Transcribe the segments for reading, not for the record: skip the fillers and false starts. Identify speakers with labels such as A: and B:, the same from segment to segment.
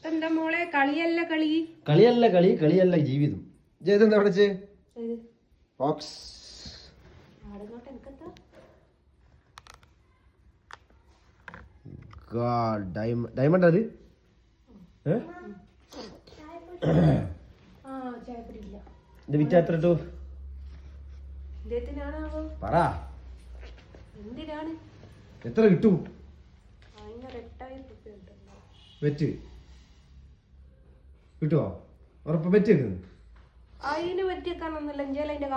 A: എന്താ മോളെ കളിയല്ല കളി
B: കളിയല്ല ജീവിതം. എന്താ പഠിച്ചേ? ബോക്സ് ഡയമണ്ട് അത് വിറ്റ എത്ര ഇട്ടു പറ, എത്ര കിട്ടും? വെറ്റ് കിട്ടുവോ? ഉറപ്പ് വെറ്റ് വെക്കുന്നു.
A: അതിന് പറ്റിയൊക്കെയാണെന്നല്ല, എങ്കിൽ അതിന്റെ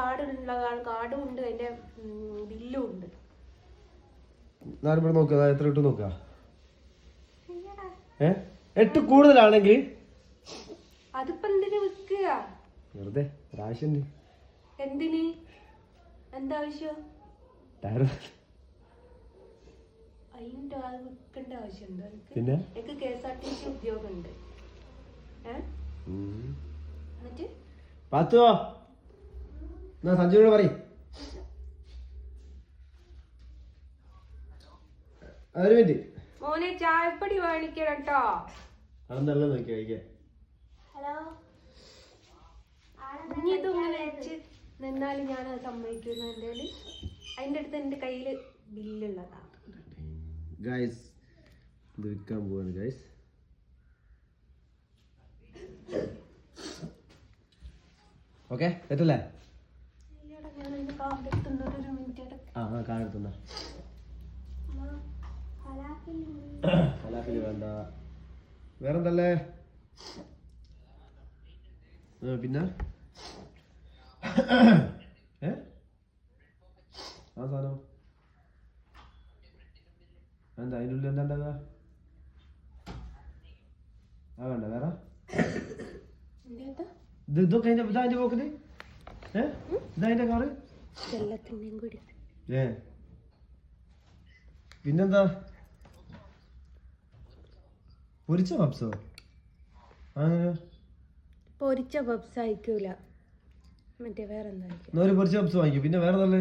A: കാർഡും ഉണ്ട്, അതിന്റെ ബില്ലും ഉണ്ട്.
B: ഞാനിവിടെ നോക്കുക എത്ര കിട്ടും നോക്കുക. 8 കൂടുതലാണെങ്കിൽ
A: അതിപ്പോ എന്തിനു വിൽക്കുക?
B: വെറുതെ ഒരാവശ്യം.
A: എന്തിന്? എന്താവശ്യം? അതിന്റെ അത് വിൽക്കേണ്ട ആവശ്യമുണ്ടോ?
B: പിന്നെ
A: എനിക്ക് KSRTC ഉദ്യോഗം ഉണ്ട്. എന്നിട്ട്
B: പാത്തുവോ എന്നാ സഞ്ജുനോട് പറയും. ഒരു മിനിറ്റ്
A: മോനെ ചായപ്പൊടി മേടിക്കണം കേട്ടോ.
B: അതെന്നല്ല നോക്കി കഴിക്കാൻ.
A: ഇനി ഇതൊങ്ങനെ വെച്ച് നിന്നാലും ഞാൻ അത് സമ്മതിക്കുന്നു. അതിന്റെ അടുത്ത് എന്റെ കയ്യില് ബില്ലുള്ളതാ.
B: ഗൈസ് ഇത് വിൽക്കാൻ പോവാണ് ഗൈസ്. ഓക്കെ തെറ്റല്ലേ? കാർഡെടുത്തുണ്ടോ? ഫലാഫില് വേണ്ട. വേറെന്തല്ലേ? പിന്നെ ആ സാധനം എന്താ അതിൻ്റെ ഉള്ളിൽ എന്താ ഉണ്ടാകുക? ആ വേണ്ട. വേറെ ഇതൊക്കെ ഇതാതിന്റെ പോക്കത് ഇതാതിന്റെ കാറ്. പിന്നെന്താ? പൊരിച്ച പപ്സോ?
A: പൊരിച്ച പപ്സ് അയക്കൂല, മറ്റേ വേറെന്താ?
B: ഒരു പൊരിച്ച പപ്സ് വാങ്ങിക്കും. പിന്നെ വേറെ നല്ല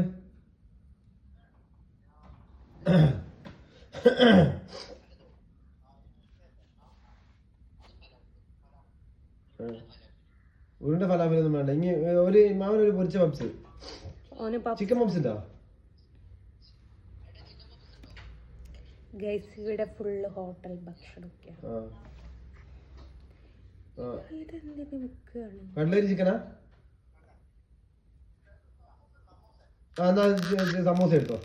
B: ഉരുണ്ട ഫലാഫിലൊന്നും വേണ്ട. ഇനി ഒരു മാവനൊരു പൊരിച്ച പപ്സ്, ചിക്കൻ പപ്സ് ഉണ്ടോ?
A: ഗൈസ് ഇവിടെ ഫുള്ള് ഹോട്ടൽ ഭക്ഷണമൊക്കെ.
B: കട്ട്ലേറ്റ് ചിക്കനാ? സമോസ എടുത്തോ.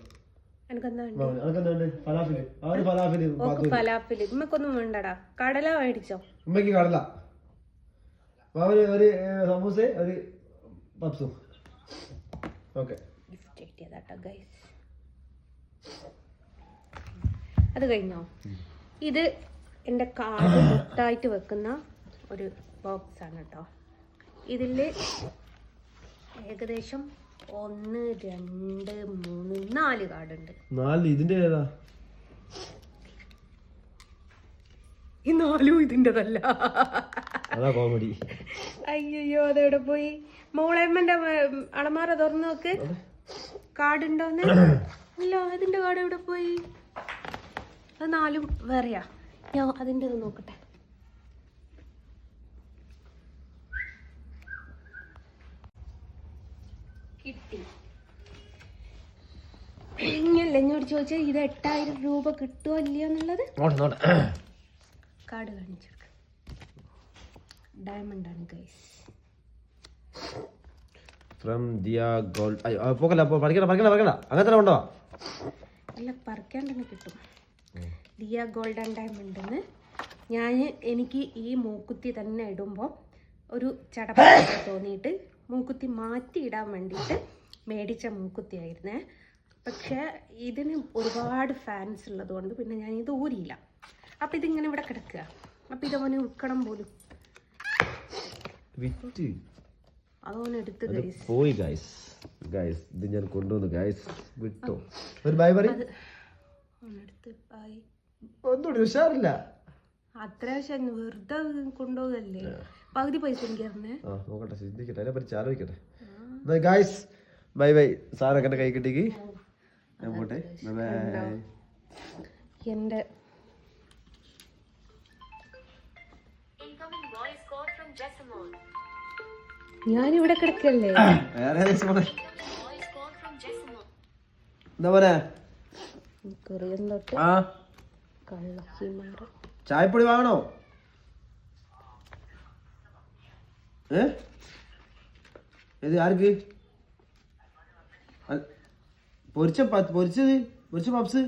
A: ഫലാഫില് ഉമ്മക്കൊന്നും വേണ്ടടാ, കടല മേടിച്ചോ.
B: ഉമ്മക്ക് കടല, മാവന് ഒരു സമൂസ ഒരു പപ്സും. ഓക്കെ
A: അത് കഴിഞ്ഞോ? ഇത് എൻ്റെ കാർഡ് മുട്ടായിട്ട് വെക്കുന്ന ഒരു ബോക്സ് ആണ് കേട്ടോ. ഇതില് ഏകദേശം 1 2 3 4 കാർഡ് ഉണ്ട്.
B: ഇതിന്റെ ഏതാ?
A: ഈ 4 ഇതിൻ്റെതല്ല.
B: കോമഡി.
A: അയ്യോ അതെവിടെ പോയി? മോളേമ്മന്റെ അളമാറ തുറന്നു നോക്ക്, കാർഡ് ഉണ്ടോന്ന്. ഇല്ല, അതിന്റെ കാർഡ് എവിടെ പോയി? അത് 4 വേറെയാ. ഞാൻ അതിൻ്റെ നോക്കട്ടെ. കിട്ടി. ഇങ്ങനല്ല എന്നോട് ചോദിച്ചാൽ ഇത് 8000 രൂപ കിട്ടുമോ ഇല്ലയോ എന്നുള്ളത്. കാർഡ് കാണിച്ചെടുക്ക. ഡയമണ്ട് ആണ് ഗൈസ്.
B: From Diya gold. അങ്ങനെ ഉണ്ടോ?
A: അല്ല, പറിക്കാൻ തന്നെ കിട്ടും. Diya gold and diamond. എനിക്ക് ഈ മൂക്കുത്തി തന്നെ ഇടുമ്പോൾ ഒരു ചടപ്പ് തോന്നിയിട്ട് മൂക്കുത്തി മാറ്റി ഇടാൻ വേണ്ടിയിട്ട് മേടിച്ച മൂക്കുത്തിയായിരുന്നേ. പക്ഷേ ഇതിന് ഒരുപാട് ഫാൻസ് ഉള്ളത് കൊണ്ട് പിന്നെ ഞാൻ ഇത് ഊരിയില്ല. അപ്പം ഇതിങ്ങനെ ഇവിടെ കിടക്കുക. അപ്പം ഇതവന് വിൽക്കണം പോലും. അതവന് എടുത്ത്
B: പോയി ഗൈസ്. ഇത് ഞാൻ കൊണ്ടുവന്നു ഗൈസ്. വിട്ടോ ഒരു ബൈ പറ. ഒന്നുകൂടി ഉഷാറില്ല.
A: അത്യാവശ്യം വെറുതെ കൊണ്ടുപോകല്ലേ. പകുതി പൈസ എനിക്ക് തരണേ.
B: നോക്കട്ടെ, ചിന്തിക്കട്ടെ, അതിനെ പറ്റി ആലോചിക്കട്ടെ. Guys bye bye. സാറൊക്കെ എൻ്റെ കൈ കിട്ടിക്ക് ഞാൻ പോട്ടെ.
A: എൻ്റെ ഞാനിവിടെ കിടക്കല്ലേ.
B: വേറെ മോനെ എന്താ പറയാ
A: കൊറിയൻ തൊട്ട്
B: ആ
A: കള്ളഹിമാറ്.
B: ചായപ്പൊടി വാങ്ങണോ? ഏത് ആർക്ക് പൊരിച്ചത് പൊരിച്ച പപ്സ്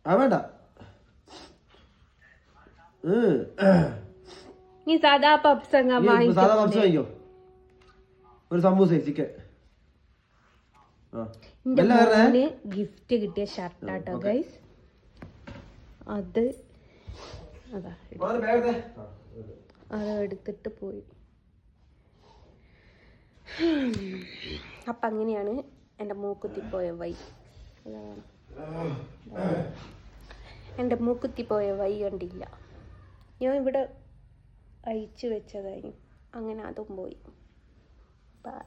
B: ആ വേണ്ട.
A: നീ സാധാ പപ്സ്
B: സാധാ പപ്സ് വാങ്ങിക്കോ. ഒരു സമൂസ ചിക്കൻ.
A: ഗിഫ്റ്റ് കിട്ടിയ ഷർട്ടാട്ടോ ഗൈസ്. അത് എടുത്തിട്ട് പോയി. അപ്പം അങ്ങനെയാണ് എൻ്റെ മൂക്കുത്തിപ്പോയ വൈ. എൻ്റെ മൂക്കുത്തിപ്പോയ വൈ കണ്ടില്ല. ഞാൻ ഇവിടെ അയച്ചു വെച്ചതായി. അങ്ങനെ അതും പോയി. ബൈ.